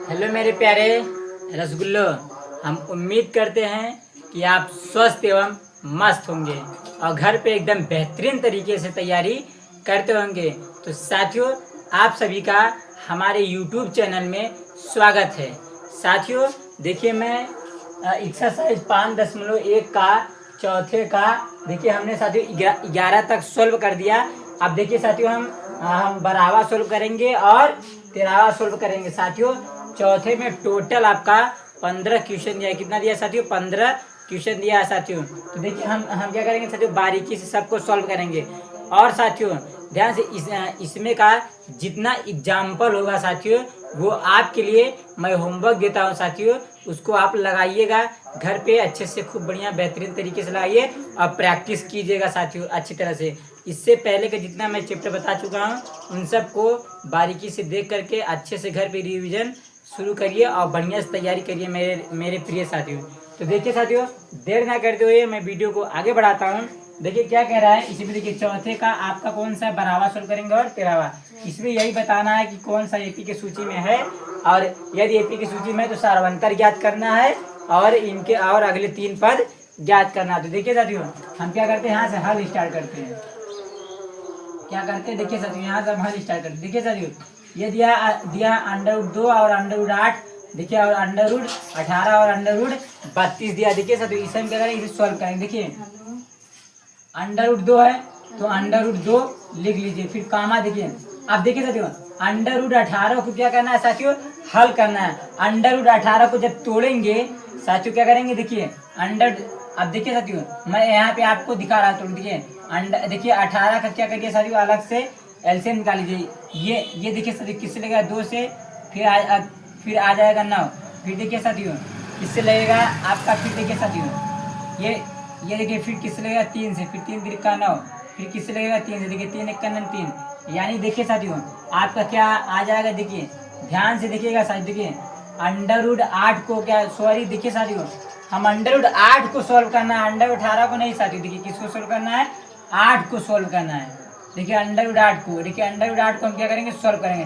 Hello मेरे प्यारे रसगुल्लो। हम उम्मीद करते हैं कि आप स्वस्थ एवं मस्त होंगे और घर पे एकदम बेहतरीन तरीके से तैयारी करते होंगे। तो साथियों, आप सभी का हमारे YouTube चैनल में स्वागत है। साथियों देखिए, मैं एक्सरसाइज 5.1 का चौथे का देखिए हमने साथियों 11 तक सोल्व कर दिया। अब देखिए साथियों, हम 12वां सोल्व करेंगे और 13वां सोल्व करेंगे। साथियों चौथे में टोटल आपका 15 क्वेश्चन दिया है। कितना दिया साथियों? 15 क्वेश्चन दिया है साथियों। तो देखिए हम क्या करेंगे साथियों, बारीकी से सबको सॉल्व करेंगे। और साथियों ध्यान से इसमें का जितना एग्जाम्पल होगा साथियों, वो आपके लिए मैं होमवर्क देता हूँ साथियों, उसको आप लगाइएगा घर पे अच्छे से, खूब बढ़िया बेहतरीन तरीके से लगाइए और प्रैक्टिस कीजिएगा साथियों अच्छी तरह से। इससे पहले का जितना मैं चैप्टर बता चुका हूँ उन सबको बारीकी से देख करके अच्छे से घर पे रिवीजन शुरू करिए और बढ़िया से तैयारी करिए मेरे प्रिय साथियों। तो देखिए साथियों, देर ना करते हुए मैं वीडियो को आगे बढ़ाता हूँ। देखिए क्या कह रहा है इसमें। देखिए चौथे का आपका कौन सा 12वां सोल्व करेंगे और 13वां। इसमें यही बताना है कि कौन सा एपी की सूची में है, और यदि एपी की सूची में है तो सार्वंतर ज्ञात करना है और इनके और अगले 3 पद ज्ञात करना है। तो देखिए साथियों, हम क्या करते हैं, यहाँ से हल स्टार्ट करते हैं। क्या करते हैं देखिए साथियों, यहाँ से हम हल स्टार्ट करते हैं। देखिए साथियों, ये दिया √2 और √8, देखिए, और √18 और √32 दिया। देखिए साथियों, इसे हम क्या करेंगे, इसे सॉल्व करेंगे। देखिए √2 है तो √2 लिख लीजिए, फिर कामा। देखिए अब देखिए साथियों, √18 को क्या करना है साथियों, हल करना है। √18 को जब तोड़ेंगे साथियों क्या करेंगे, देखिए अब देखिए साथियों, मैं यहाँ पे आपको दिखा रहा हूँ। देखिए 18 का क्या करिए साथियों, अलग से एलसीएम निकाल लीजिए। ये देखिए साथियों, किससे लगेगा 2 से, फिर आ जाएगा 9। फिर देखिए साथियों किससे लगेगा आपका, फिर देखिए साथियों ये देखिए, फिर किससे लगेगा 3 से, फिर 3 3 का 9, फिर किससे लगेगा 3 से। देखिए 3 1 का 3, यानी देखिए साथियों आपका क्या आ जाएगा। देखिए ध्यान से देखिएगा साथियों, देखिए √8 को क्या, सॉरी देखिए साथियों, हम √8 को सॉल्व करना है, √18 को नहीं साथियों। देखिए किसको सॉल्व करना है, 8 को सॉल्व करना है। देखिए √8 को, देखिए √8 को हम क्या करेंगे, सॉल्व करेंगे।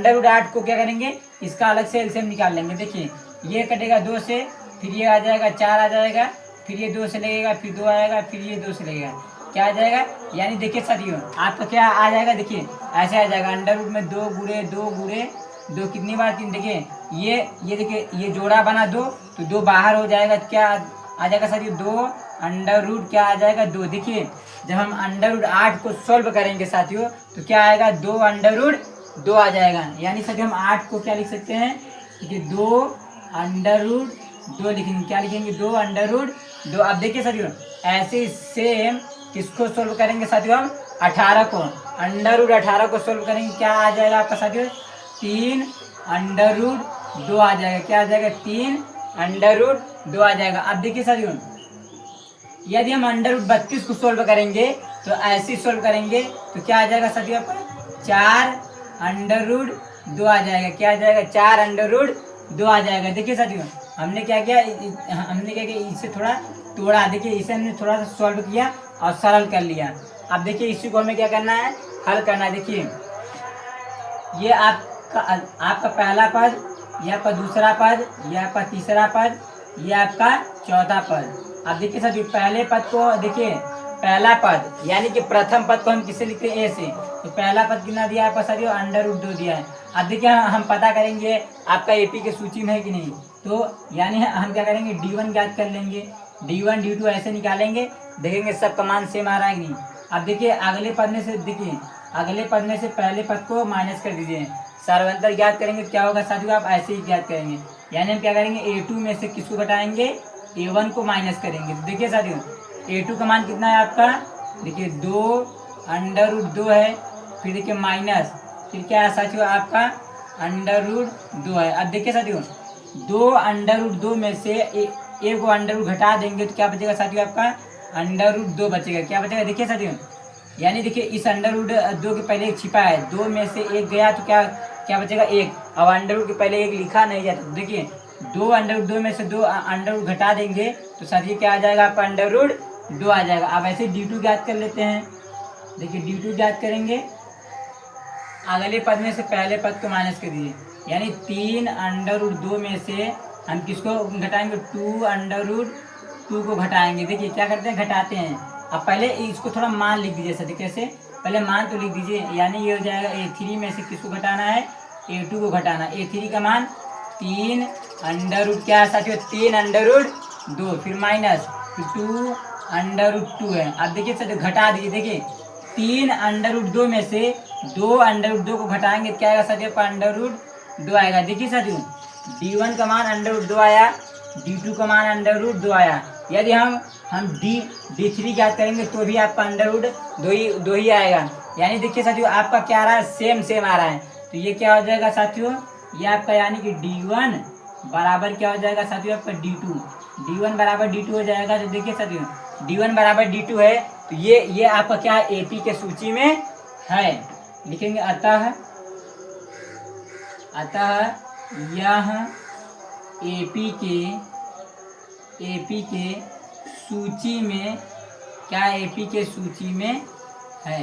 √8 को क्या करेंगे, इसका अलग से एलसीएम निकाल लेंगे। देखिए ये कटेगा 2 से, फिर ये आ जाएगा 4 आ जाएगा, फिर ये 2 से लगेगा, फिर 2 आएगा, फिर ये 2 से लगेगा, क्या आ जाएगा। यानी देखिए साथियों आपका क्या आ जाएगा, देखिए ऐसे आ जाएगा, √ में 2 गुणे 2 गुणे 2 कितनी बार 3। देखिए ये देखिए, ये जोड़ा बना 2 तो 2 बाहर हो जाएगा, क्या आ जाएगा साथियों, 2 √ क्या आ जाएगा 2। देखिए जब हम √8 को सॉल्व करेंगे साथियों तो क्या आएगा, 2 आ जाएगा। यानी साथियों हम 8 को क्या लिख सकते हैं, देखिए 2 लिखेंगे, क्या लिखेंगे, 2 अब देखिए साथियों ऐसे सेम किसको सोल्व करेंगे साथियों, हम 18 को, √18 को सोल्व करेंगे, क्या आ जाएगा आपका साथियों, 3 √2 आ जाएगा। क्या आ जाएगा, 3 √2 आ जाएगा। अब देखिए साथियों, यदि हम √32 को सोल्व करेंगे तो ऐसे सोल्व करेंगे तो क्या आ जाएगा साथियों, आपका 4 √2 आ जाएगा। क्या आ जाएगा, 4 √2 आ जाएगा। देखिए साथियों हमने क्या किया, इसे थोड़ा तोड़ा। देखिए इसे हमने थोड़ा सा सॉल्व किया और सरल कर लिया। अब देखिए इसी को हमें क्या करना है, हल करना है। देखिए ये आपका पहला पद, ये आपका दूसरा पद, ये आपका तीसरा पद, ये आपका चौथा पद। अब देखिए साथियों पहले पद को, देखिए पहला पद यानी कि प्रथम पद को हम किससे लिखते हैं, ए से। तो पहला पद कितना दिया आपका साथियों, √2 दिया है। अब देखिए हम पता करेंगे आपका एपी की सूची में है कि नहीं। तो यानी हम क्या करेंगे, D1 ज्ञात कर लेंगे, D1 D2 ऐसे निकालेंगे, देखेंगे सब का मान सेम आ रहा है कि नहीं। अब देखिए अगले पद में से, देखिए अगले पद में से पहले पद को माइनस कर दीजिए, सार्वंतर ज्ञात करेंगे तो क्या होगा साथियों, आप ऐसे ही ज्ञात करेंगे। यानी हम क्या करेंगे, A2 में से किसको घटाएंगे, A1 को माइनस करेंगे। तो देखिए साथियों A2 का मान कितना है आपका, देखिए 2 √2 है, फिर देखिए माइनस, फिर क्या है साथियों आपका √2 है। अब देखिए साथियों 2 √2 में से एक को √ घटा देंगे तो क्या बचेगा साथियों, आपका √2 बचेगा। क्या बचेगा, देखिए साथियों, यानी देखिए इस √2 के पहले एक छिपा है, 2 में से 1 गया तो क्या क्या बचेगा, 1। अब √ के पहले 1 लिखा नहीं जाता। तो देखिए 2 में से 2 √ घटा देंगे तो साथियों क्या आ जाएगा, आपका √2 आ जाएगा। अब ऐसे D2 ज्ञात कर लेते हैं। देखिए D2 ज्ञात करेंगे अगले पद में से पहले पद को माइनस कर दीजिए, यानी 3√2 में से हम किसको घटाएंगे, 2√2 को घटाएंगे। देखिए क्या करते हैं, घटाते हैं। अब पहले इसको थोड़ा मान लिख दीजिए सर, कैसे, पहले मान तो लिख दीजिए, यानी ये हो जाएगा A3 में से किसको घटाना है, A2 को घटाना। A3 का मान 3 क्या है साथियों, 3√2, फिर माइनस, फिर 2√2 है। अब देखिए सर घटा दीजिए, देखिए 3√2 में से 2√2 को घटाएंगे, क्या आएगा साथियों, √2 आएगा। देखिए साथियों D1 का मान √2 आया, D2 का मान √2 आया। यदि हम D3 ज्ञात करेंगे तो भी आपका √2 ही आएगा। यानी देखिए साथियों आपका क्या आ रहा है, सेम आ रहा है। तो ये क्या हो जाएगा साथियों, ये आपका यानी कि D1 बराबर क्या हो जाएगा साथियों, आपका D2 बराबर D2 हो जाएगा। तो देखिए साथियों D1 बराबर D2 है, तो ये आपका क्या है, AP के सूची में है। लिखेंगे अतः यह AP के सूची में, क्या AP के सूची में है,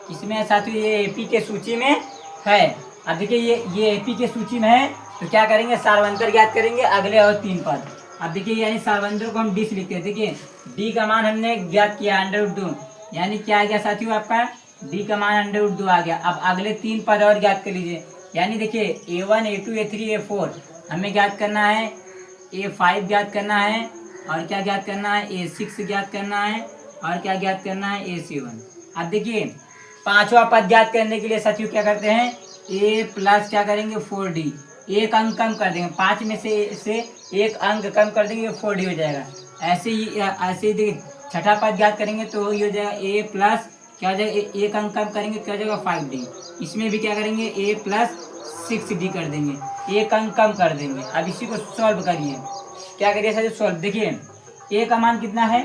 किसमें है साथियों, ये AP के सूची में है। अब देखिए ये AP के सूची में है, तो क्या करेंगे, सार्वंतर ज्ञात करेंगे अगले और 3 पद। अब देखिए यानी सार्वंतर को हम D से लिखते हैं। देखिए D का मान हमने ज्ञात किया √2, यानी क्या आ गया साथियों, आपका D का मान √2 आ गया। अब अगले 3 पद और ज्ञात कर लीजिए, यानी देखिए A1 A2 A3 A4 हमें ज्ञात करना है, A5 ज्ञात करना है, और क्या ज्ञात करना है, A6 ज्ञात करना है, और क्या ज्ञात करना है, A7। अब देखिए पांचवा पद ज्ञात करने के लिए साथियों क्या करते हैं, A प्लस क्या करेंगे 4D, एक अंक कम कर देंगे, 5 में से एक अंक कम कर देंगे, 4D हो जाएगा। ऐसे ही देखिए छठा पद ज्ञात करेंगे तो ये हो जाएगा A प्लस क्या हो जाएगा, एक अंक कम करेंगे क्या हो जाएगा 5D। इसमें भी क्या करेंगे, A प्लस 6D कर देंगे, एक अंक कम कर देंगे। अब इसी को सॉल्व करिए, क्या करिए सर सॉल्व। देखिए A का मान कितना है,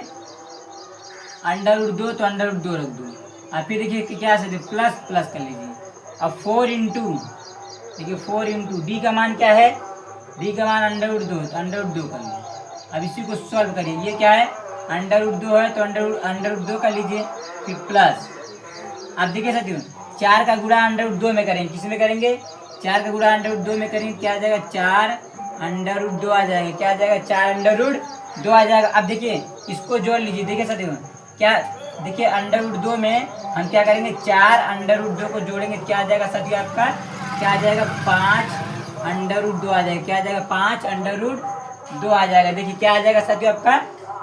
√2, तो √2 रख दो। अब फिर देखिए क्या है, प्लस कर लीजिए। अब 4 इंटू, देखिए 4 इंटू D का मान क्या है, D का मान √2, तो √2 कर लीजिए। अब इसी को सॉल्व करिए, ये क्या है, √2 है, तो √2 कर लीजिए, फिर प्लस। अब देखिए साथियों 4 का गुणा √2 में करेंगे, किस में करेंगे, 4 का गुणा √2 में करेंगे, क्या आ जाएगा, 4√2 आ जाएगा, क्या आ जाएगा, 4√2 आ जाएगा। अब देखिए इसको जोड़ लीजिए, देखिए साथियों क्या, देखिए √2 में हम क्या करेंगे, 4√2 को जोड़ेंगे, क्या आ जाएगा साथियों, आपका क्या आ जाएगा, 5√2 आ जाएगा, क्या आ जाएगा, 5√2 आ जाएगा। देखिए क्या आ जाएगा साथियों आपका,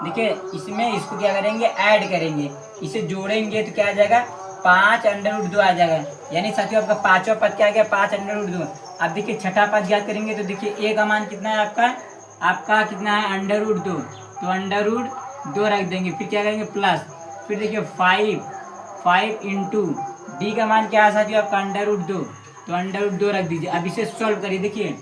देखिए इसमें इसको क्या करेंगे, ऐड करेंगे, इसे जोड़ेंगे तो क्या आ जाएगा, 5√2 आ जाएगा। यानी साथियों आपका पांचवा पद क्या आ गया, 5√2। अब देखिए छठा पद याद करेंगे तो देखिए A का मान कितना है, आपका कितना है, √2, तो √2 रख देंगे, फिर क्या करेंगे, प्लस, फिर देखिए 5 इंटू D का मान क्या है साथियों, आपका √2, तो √2 रख दीजिए। अब इसे सॉल्व करिए, देखिए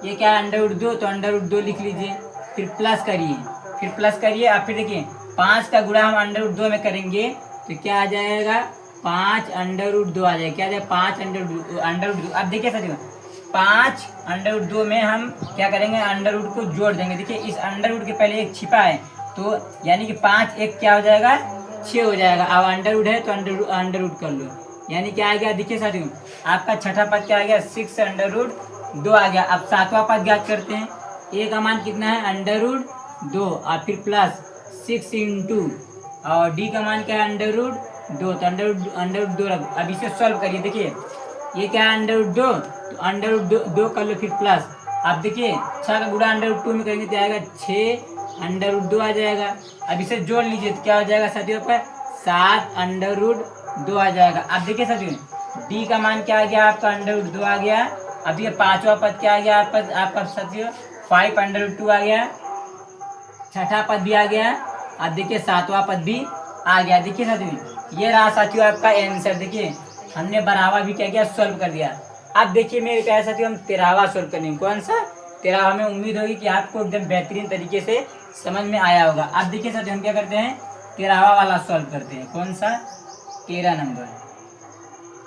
ये क्या है, √2, तो √2 लिख लीजिए, फिर प्लस करिए। अब फिर देखिए 5 का गुणा हम √2 में करेंगे तो क्या आ जाएगा, 5√2 आ जाएगा, क्या आ जाएगा, 5√2। अब देखिए साथियों 5√2 में हम क्या करेंगे, √2 को जोड़ देंगे। देखिए इस √2 के पहले एक छिपा है, तो यानी कि 5 एक क्या हो जाएगा, 6 हो जाएगा। अब √2 है तो √2 कर लो, यानी क्या आ गया, देखिए साथियों आपका छठा पद क्या आ गया, 6√2 आ गया। अब सातवां पद ज्ञात करते हैं, A का मान कितना है, √2, और फिर प्लस 6 इंटू, और D का मान क्या है, √2, तो √2 रख। अब इसे सॉल्व करिए, देखिए ये क्या है, √2, तो √2 कर लो, फिर प्लस। अब देखिए 6 का गुणा √2 में करेंगे तो आएगा 6√2 आ जाएगा। अब इसे जोड़ लीजिए तो क्या हो जाएगा साथियों पर, 7√2 आ जाएगा। अब देखिए साथियों D का मान क्या आ गया, आपका √2 आ गया। अब ये पांचवा पद क्या आ गया, आपका साथियों 5√2 आ गया, छठा पद भी आ गया। अब देखिए सातवां पद भी आ गया। देखिए साथियों ये रहा साथियों आपका आंसर। देखिए हमने 12वां भी क्या किया, सॉल्व कर दिया। अब देखिए मेरे प्यारे साथियों हम 13वां सॉल्व करेंगे। कौन सा, 13वां। हमें उम्मीद होगी कि आपको एकदम बेहतरीन तरीके से समझ में आया होगा। अब देखिए साथियों हम क्या करते हैं, 13वां वाला सॉल्व करते हैं। कौन सा, 13 नंबर।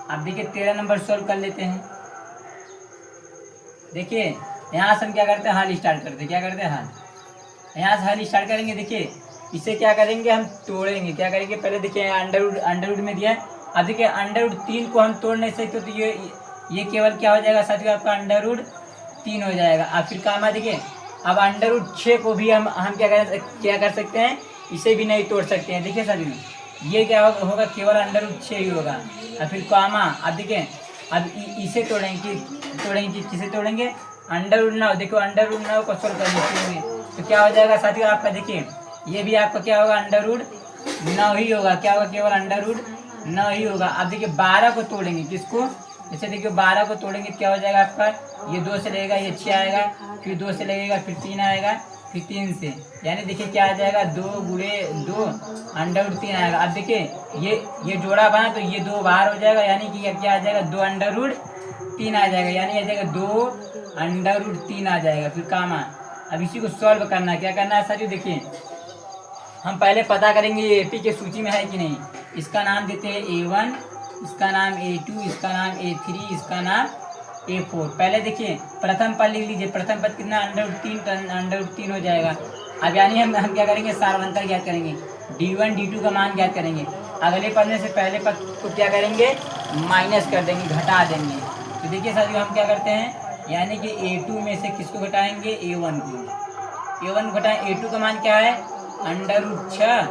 अब देखिए 13 नंबर सॉल्व कर लेते हैं। देखिए यहाँ से हम क्या करते हैं, हल स्टार्ट करते हैं। क्या करते हैं, हल। यहाँ से हल स्टार्ट करेंगे। देखिए इसे क्या करेंगे, हम तोड़ेंगे। क्या करेंगे, पहले देखिए अंडरवुड में दिया है, अब देखिए अंडर रूट 3 को हम तोड़ नहीं सकते, तो ये केवल क्या हो जाएगा साथियों, आपका अंडर रूट 3 हो जाएगा। अब फिर काम देखिए, अब अंडर रूट 6 को भी हम क्या कर सकते हैं, इसे भी नहीं तोड़ सकते हैं। देखिए साथियों, ये क्या होगा, केवल अंडर रूट 6 ही होगा। और फिर कामा, अब देखिए अब इसे तोड़ेंगे किसे तोड़ेंगे, अंडर रूट 9। देखो अंडर रूट 9 को सोल्व करने तो क्या हो जाएगा साथियों आपका, देखिए ये भी आपका क्या होगा, अंडर रूट 9 ही होगा। क्या होगा, केवल अंडर रूट 9 ही होगा। अब देखिए 12 को तोड़ेंगे, किसको, जैसे देखिए 12 को तोड़ेंगे क्या हो जाएगा आपका, ये 2 से लगेगा, ये 6 आएगा, फिर 2 से लगेगा, फिर 3 आएगा, फिर 3 से, यानी देखिए क्या आ जाएगा, 2 गुणे 2 अंडर रूट 3 आएगा। अब देखिए ये जोड़ा बना तो ये 2 बाहर हो जाएगा, यानी कि क्या आ जाएगा, 2 अंडर रूट 3 आ जाएगा, यानी आ जाएगा 2 अंडर रूट 3 आ जाएगा। फिर काम अब इसी को सॉल्व करना है। क्या करना है साथियों, देखिए हम पहले पता करेंगे ये एपी के सूची में है कि नहीं। इसका नाम देते हैं A1, इसका नाम A2, इसका नाम A3, इसका नाम A4। पहले देखिए प्रथम पद लिख लीजिए, प्रथम पद कितना, अंडर रूट 3, अंडर रूट 3 हो जाएगा। अब यानी हम क्या करेंगे, सार्वंतर ज्ञात करेंगे, D1 D2 का मान ज्ञात करेंगे। अगले पद में से पहले पद को क्या करेंगे, माइनस कर देंगे, घटा देंगे। तो देखिए साथियों हम क्या करते हैं, यानी कि A2 में से किसको घटाएंगे, A1 को। A1 घटाएं, A2 का मान क्या है, अंडर रूट 6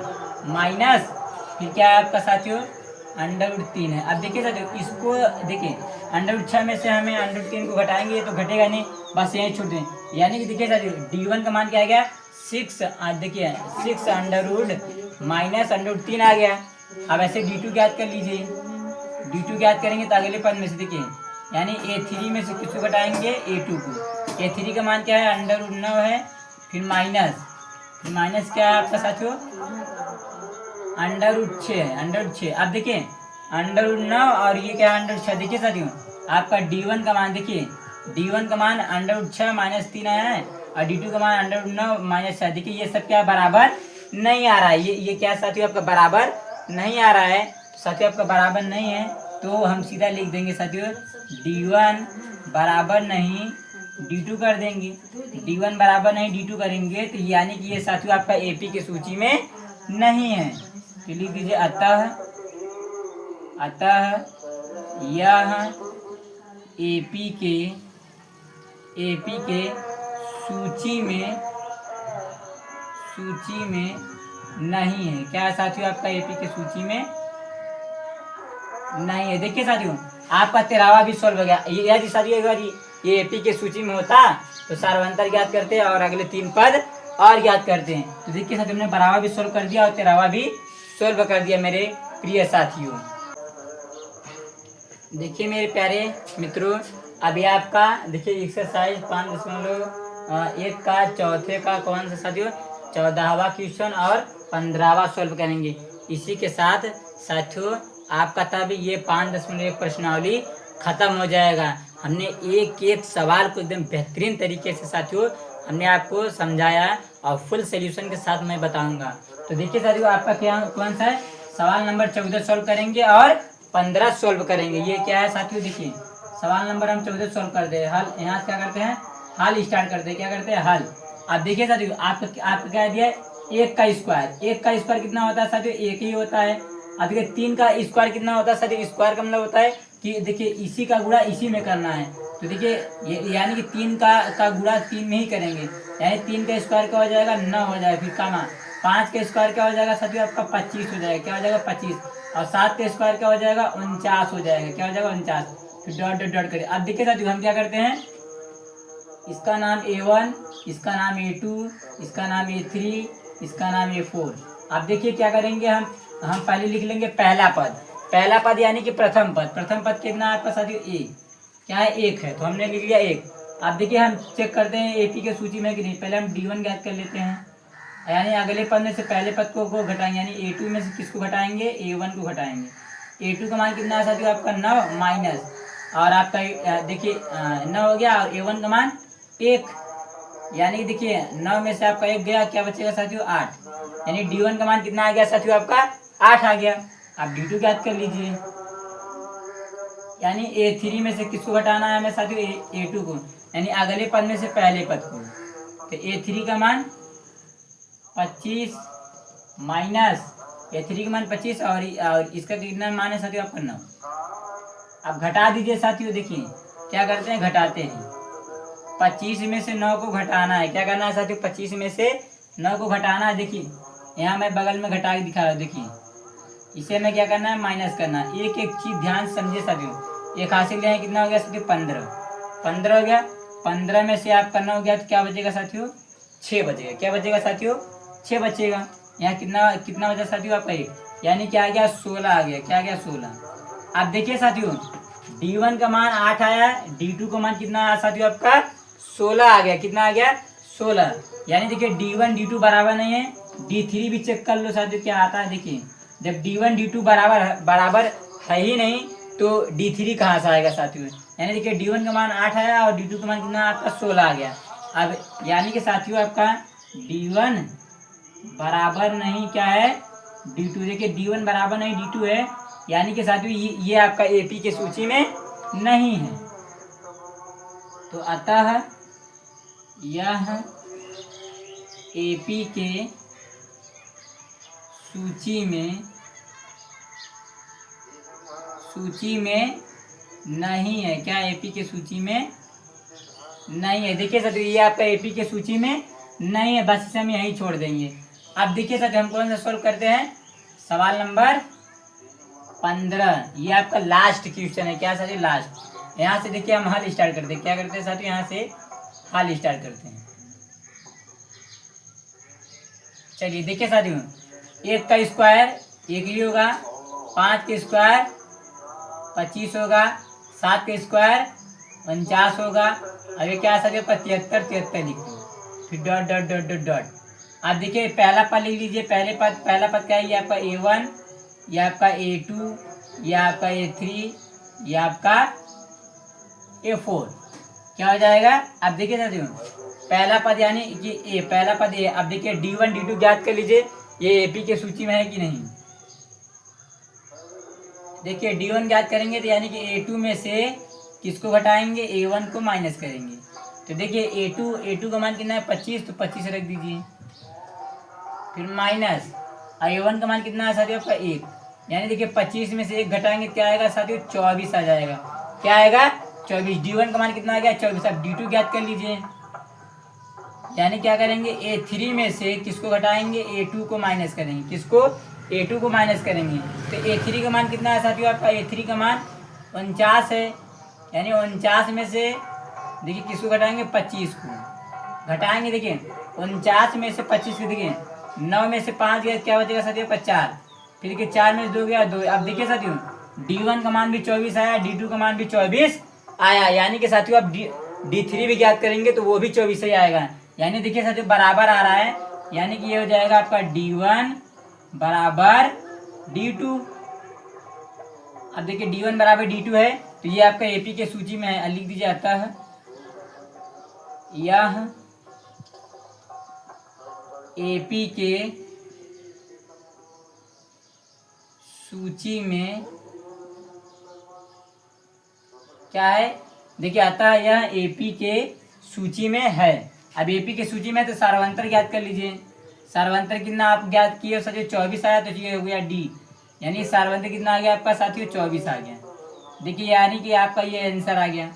माइनस फिर क्या है आपका साथियों, अंडर रूट 3 है। अब देखिए साथियों इसको देखिए, अंडर रूट 6 में से हमें अंडर रूट 3 को घटाएंगे तो घटेगा नहीं, बस यही छूट दें। यानी कि देखिए साथियों D1 का मान क्या आ गया, 6। देखिए 6 under root minus under root 3 आ गया। अब ऐसे D2 ज्ञात कर लीजिए, D2 ज्ञात करेंगे तो अगले पद में से देखिए, यानी A3 में से किसको घटाएंगे, A2 को। A3 का मान क्या है, अंडर रूट 9 है, फिर माइनस क्या है आपका साथियों, अंडर रूट 6 है, अंडर रूट 6। अब देखिए अंडर रूट 9 और ये क्या है, अंडर रूट 6। देखिए साथियों आपका D1 का मान, देखिए D1 का मान अंडर रूट 6 माइनस 3 आया है, और D2 का मान अंडर रूट 9 माइनस 6। देखिए ये सब क्या बराबर नहीं आ रहा है, ये क्या साथियों आपका बराबर नहीं आ रहा है। साथियों आपका बराबर नहीं है तो हम सीधा लिख देंगे साथियों, D1 बराबर नहीं D2 कर देंगे। D1 बराबर नहीं D2 करेंगे तो यानी कि ये साथियों आपका AP की सूची में नहीं है। तो लिख दीजिए अतः यह AP के सूची में नहीं है। क्या है साथियों, आपका AP की सूची में नहीं है। देखिए साथियों आपका 13वां भी सॉल्व हो गया। यदि साथियों एक बार ये AP की सूची में होता तो सार्वंतर ज्ञात करते और अगले 3 पद और ज्ञात करते हैं। तो देखिए साथियों हमने 12वां भी सॉल्व कर दिया और 13वां भी सॉल्व कर दिया मेरे प्रिय साथियों। देखिए मेरे प्यारे मित्रों, अभी आपका देखिए एक्सरसाइज 5.1 का चौथे का कौन सा साथियों, 14वां क्वेश्चन और 15वां सॉल्व करेंगे। इसी के साथ साथियों आपका तब ये 5.1 प्रश्नावली खत्म हो जाएगा। हमने एक एक सवाल को एकदम बेहतरीन तरीके से साथियों हमने आपको समझाया और फुल सोल्यूशन के साथ मैं बताऊंगा। तो देखिए साथियों आपका क्या कौन सा है, सवाल नंबर 14 सॉल्व करेंगे और 15 सॉल्व करेंगे। ये क्या है साथियों, देखिए सवाल नंबर हम 14 सॉल्व कर दे, हल यहाँ क्या करते हैं, हल स्टार्ट करते हैं। क्या करते हैं, हल। अब देखिए साथियों आपका क्या दिया है, 1 का स्क्वायर कितना होता है साथियों, 1 ही होता है। अब देखिए 3 का स्क्वायर कितना होता है साथियों, स्क्वायर का मतलब होता है कि देखिए इसी का गुणा इसी में करना है। तो देखिए यानी कि 3 का गुणा 3 में ही करेंगे, यानी 3 का स्क्वायर क्या हो जाएगा, 9 हो जाएगा। फिर कामा 5 का स्क्वायर क्या हो जाएगा साथियों, आपका 25 हो जाएगा। क्या हो जाएगा, 25। और 7 का स्क्वायर क्या हो जाएगा, 49 हो जाएगा। क्या हो जाएगा, 49। फिर डॉट डॉट डॉट करिए। अब देखिए साथियों हम क्या करते हैं, इसका नाम A1, इसका नाम A2, इसका नाम A3, इसका नाम A4। अब देखिए क्या करेंगे, हम पहले लिख लेंगे पहला पद यानी कि प्रथम पद कितना है आपका साथियों, A क्या है, 1 है, तो हमने लिख लिया 1। अब देखिए हम चेक करते हैं AP के सूची में कि नहीं। पहले हम D1 ज्ञात कर लेते हैं, यानी अगले पद में से पहले पद को घटाएंगे, यानी A2 में से किसको घटाएंगे, A1 को घटाएंगे। A2 का मान कितना है साथियों, आपका 9 माइनस, और आपका देखिए 9 हो गया, और A1 का मान 1, यानी देखिए 9 में से आपका 1 गया, क्या बचेगा साथियों, 8। यानी D1 का मान कितना आ गया साथियों, आपका 8 आ गया। अब D2 ज्ञात कर लीजिए, यानी A3 में से किसको घटाना है हमें साथियों, A2 को, यानी अगले पद में से पहले पद को। तो A3 का मान 25 माइनस ये 3 का मान 25 और इसका कितना मान है साथियों आपका 9। अब घटा दीजिए साथियों, देखिए क्या करते हैं, घटाते हैं। 25 में से 9 को घटाना है, क्या करना है साथियों, 25 में से 9 को घटाना है। देखिए यहाँ मैं बगल में घटा के दिखा रहा हूँ, देखिए इसे हमें क्या करना है, माइनस करना है। एक एक चीज ध्यान से समझिए साथियों। एक हासिल है कितना हो गया साथियों, 15 हो गया। 15 में से आप करना हो गया तो क्या बचेगा साथियों, 6 बचेगा। क्या बचेगा साथियों, 6 बचेगा। यहाँ कितना कितना बचा साथियों आपका 1, यानी क्या आ गया, 16 आ गया। क्या आ गया, 16। अब देखिए साथियों, D1 का मान 8 आया, D2 का मान कितना आया साथियों आपका, 16 आ गया। कितना आ गया, 16। यानी देखिए D1 D2 बराबर नहीं है। D3 भी चेक कर लो साथियों क्या आता है। देखिए जब D1 D2 बराबर है ही नहीं तो D3 कहाँ से आएगा साथियों। यानी देखिए D1 का मान 8 आया और D2 का मान कितना आपका 16 आ गया। अब यानी कि साथियों आपका D1 बराबर नहीं क्या है, D2। देखिए D1 बराबर नहीं D2 है, यानी कि साथियों ये आपका AP के सूची में नहीं है। तो अतः यह AP के सूची में नहीं है। क्या AP के सूची में नहीं है। देखिए साथियों ये आपका AP के सूची में नहीं है, बस इसे हम यहीं छोड़ देंगे। अब देखिए साथियों हम कौन सा सॉल्व करते हैं, सवाल नंबर 15। ये आपका लास्ट क्वेश्चन है। क्या साथियों, लास्ट। यहाँ से देखिए हम हल स्टार्ट करते हैं। क्या करते हैं साथियों, यहाँ से हल स्टार्ट करते हैं। चलिए देखिए साथियों, 1 का स्क्वायर 1 ही होगा, 5 का स्क्वायर 25 होगा, 7 का स्क्वायर 49 होगा। अब ये क्या है साथियों, 73 लिख दो, फिर dot dot dot dot dot. अब देखिए पहला पद लिख लीजिए। पहला पद क्या है, ये आपका A1, ये आपका A2, ये आपका A3, ये आपका A4। क्या हो जाएगा, अब देखिए साथियों पहला पद यानी कि पहला पद A। अब देखिए D1 D2 ज्ञात कर लीजिए, ये AP के सूची में है कि नहीं। देखिए D1 ज्ञात करेंगे तो यानी कि A2 में से किसको घटाएंगे, A1 को माइनस करेंगे। तो देखिए A2 का मान कितना है 25, तो 25 रख दीजिए, फिर माइनस A1 का मान कितना है साथियों आपका 1, यानी देखिए 25 में से 1 घटाएंगे क्या आएगा साथियों, 24 आ जाएगा। क्या आएगा, 24। D1 का मान कितना आ गया, 24। अब D2 ज्ञात कर लीजिए, यानी क्या करेंगे, A3 में से किसको घटाएंगे, A2 को माइनस करेंगे। किसको, A2 को माइनस करेंगे। तो A3 का मान कितना है साथियों आपका, A3 का मान 49 है, यानी 49 में से देखिए किसको घटाएंगे, 25 को घटाएंगे। देखिए 49 में से 25 को, देखिए 9 में से 5 गया, क्या बचेगा साथियों, 4। फिर देखिए 4 में से 2 गया 2। अब देखिए साथियों D1 का मान भी 24 आया, D2 का मान भी 24 आया, यानी कि साथियों अब D3 भी ज्ञात करेंगे तो वो भी 24 ही आएगा। यानी देखिए साथियों बराबर आ रहा है, यानी कि ये हो जाएगा आपका D1 बराबर D2। अब देखिए D1 बराबर D2 है, तो ये आपका AP के सूची में है। लिख दीजिए, अतः यह AP के सूची में क्या है, देखिए अतः यह AP के सूची में है। अब AP के सूची में तो सार्वंतर ज्ञात कर लीजिए। सार्वंतर कितना आप ज्ञात किए साथियों, 24 आया, तो ये हो गया D, यानी सार्वंतर कितना आ गया आपका साथियों, 24 आ गया। देखिए यानी कि आपका ये आंसर आ गया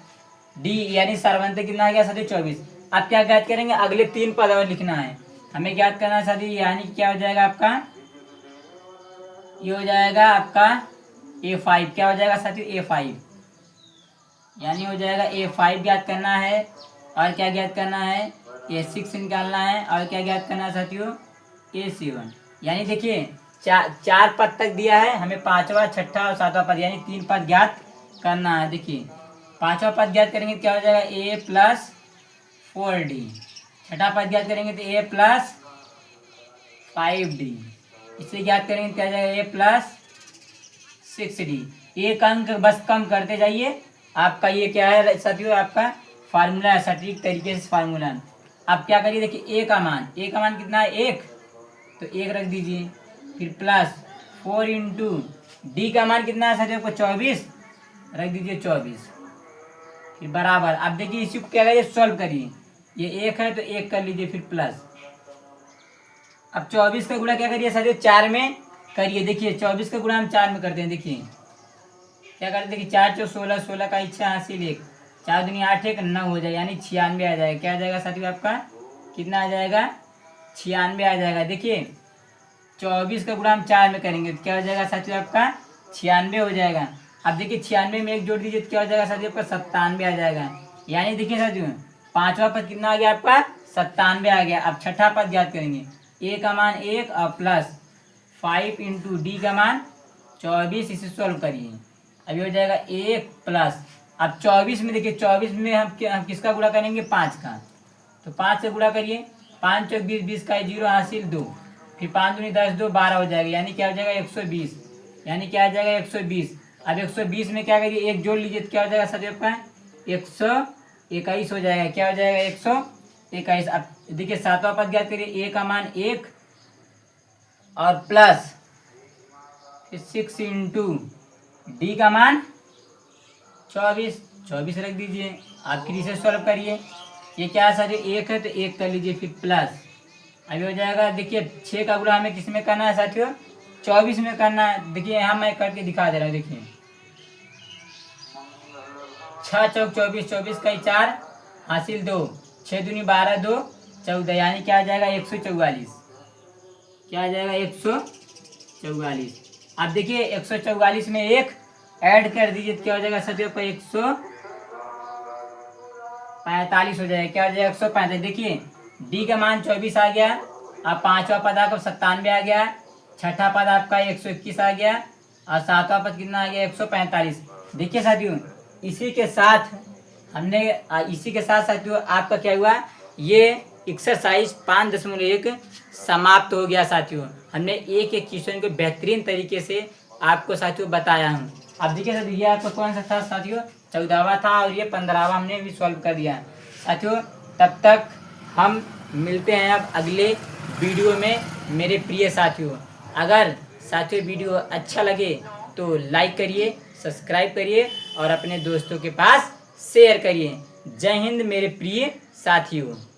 D, यानी सार्वंतर कितना आ गया साथियों, 24। अब क्या ज्ञात करेंगे, अगले 3 पद और लिखना है हमें, ज्ञात करना है साथियों, यानी कि क्या हो जाएगा आपका, ये हो जाएगा आपका A5। क्या हो जाएगा साथियों, A5, यानी हो जाएगा A5 ज्ञात करना है। और क्या ज्ञात करना है, A6 निकालना है। और क्या ज्ञात करना है साथियों, A7। यानी देखिए चार पद तक दिया है हमें, 5वां 6ठा और 7वां पद, यानी 3 पद ज्ञात करना है। देखिए 5वां पद ज्ञात करेंगे क्या हो जाएगा, A+4D। 6ठा पद ज्ञात करेंगे तो A+5D। इसे ज्ञात करेंगे क्या हो जाएगा, A+6D। एक अंक बस कम करते जाइए। आपका ये क्या है साथियों, आपका फार्मूला है, सटीक तरीके से फार्मूला। अब क्या करिए, देखिए A का मान कितना है, 1, तो 1 रख दीजिए, फिर +4 इंटू D का मान कितना है साथियों को, 24 रख दीजिए, 24, फिर बराबर। अब देखिए इसी को क्या करिए, सॉल्व करिए। ये 1 है तो 1 कर लीजिए, फिर प्लस। अब 24 का गुणा क्या करिए साथियों, 4 में करिए। देखिए 24 का गुणा हम 4 में करते हैं। देखिए क्या करते हैं, देखिए 4 चौ 16, 16 का इच्छा हासिल 1, 4 दूनी 8, 1 9 हो जाएगा, यानी 96 आ जाएगा। क्या आ जाएगा साथियों आपका, कितना आ जाएगा, 96 आ जाएगा। देखिए 24 का गुणा हम 4 में करेंगे तो क्या हो जाएगा साथियों आपका 96 हो जाएगा। अब देखिए 96 में 1 जोड़ दीजिए तो क्या हो जाएगा साथियों आपका 97 आ जाएगा। यानी देखिए साथियों पांचवा पद कितना आ गया आपका 97 आ गया। अब छठा पद ज्ञात करेंगे, ए का मान 1 और प्लस 5 इंटू डी का मान 24, इसे सॉल्व करिए। अभी हो जाएगा 1 प्लस, अब 24 में देखिए 24 में हम किसका गुणा करेंगे 5 का, तो 5 से गुणा करिए। 5 चौक 20, 20 का 0 हासिल 2, फिर 5 दूनी 10, 2 12 हो जाएगा, यानी क्या हो जाएगा 120, यानी क्या आ जाएगा 120। अब 120 में क्या करिए 1 जोड़ लीजिए तो क्या हो जाएगा साथियों आपका 121 हो जाएगा। क्या हो जाएगा 121। अब देखिए सातवां पद ज्ञात करिए, ए का मान 1 और प्लस फिर 6 इंटू डी का मान 24, 24 रख दीजिए। आप फिर इसे सॉल्व करिए। ये क्या है साथियों 1 है तो 1 कर लीजिए, फिर प्लस अभी हो जाएगा। देखिए 6 का गुणा हमें किस में करना है साथियों 24 में करना है। देखिए यहाँ मैं करके दिखा दे रहा हूँ। देखिए 6 चौक 24, 24 का 4 हासिल 2, 6 दूनी 12, 2 14, यानी क्या आ जाएगा 144। क्या आ जाएगा 144। अब देखिए 144 में 1 ऐड कर दीजिए तो क्या हो जाएगा साथियों को 145 हो जाएगा। क्या हो जाएगा 145। देखिए डी का मान 24 आ गया। अब पांचवा पद आपका 97 आ गया, छठा पद आपका 121 आ गया और सातवां पद कितना आ गया 145। देखिए साथियों इसी के साथ साथियों आपका क्या हुआ, ये एक्सरसाइज 5.1 समाप्त हो गया। साथियों हमने एक एक क्वेश्चन को बेहतरीन तरीके से आपको साथियों बताया हूँ। अब देखिए साथियों ये आपका कौन सा था साथियों 14वां था और ये 15वां हमने भी सॉल्व कर दिया साथियों। तब तक हम मिलते हैं अब अगले वीडियो में मेरे प्रिय साथियों। अगर साथियों वीडियो अच्छा लगे तो लाइक करिए, सब्सक्राइब करिए और अपने दोस्तों के पास शेयर करिए। जय हिंद मेरे प्रिय साथियों।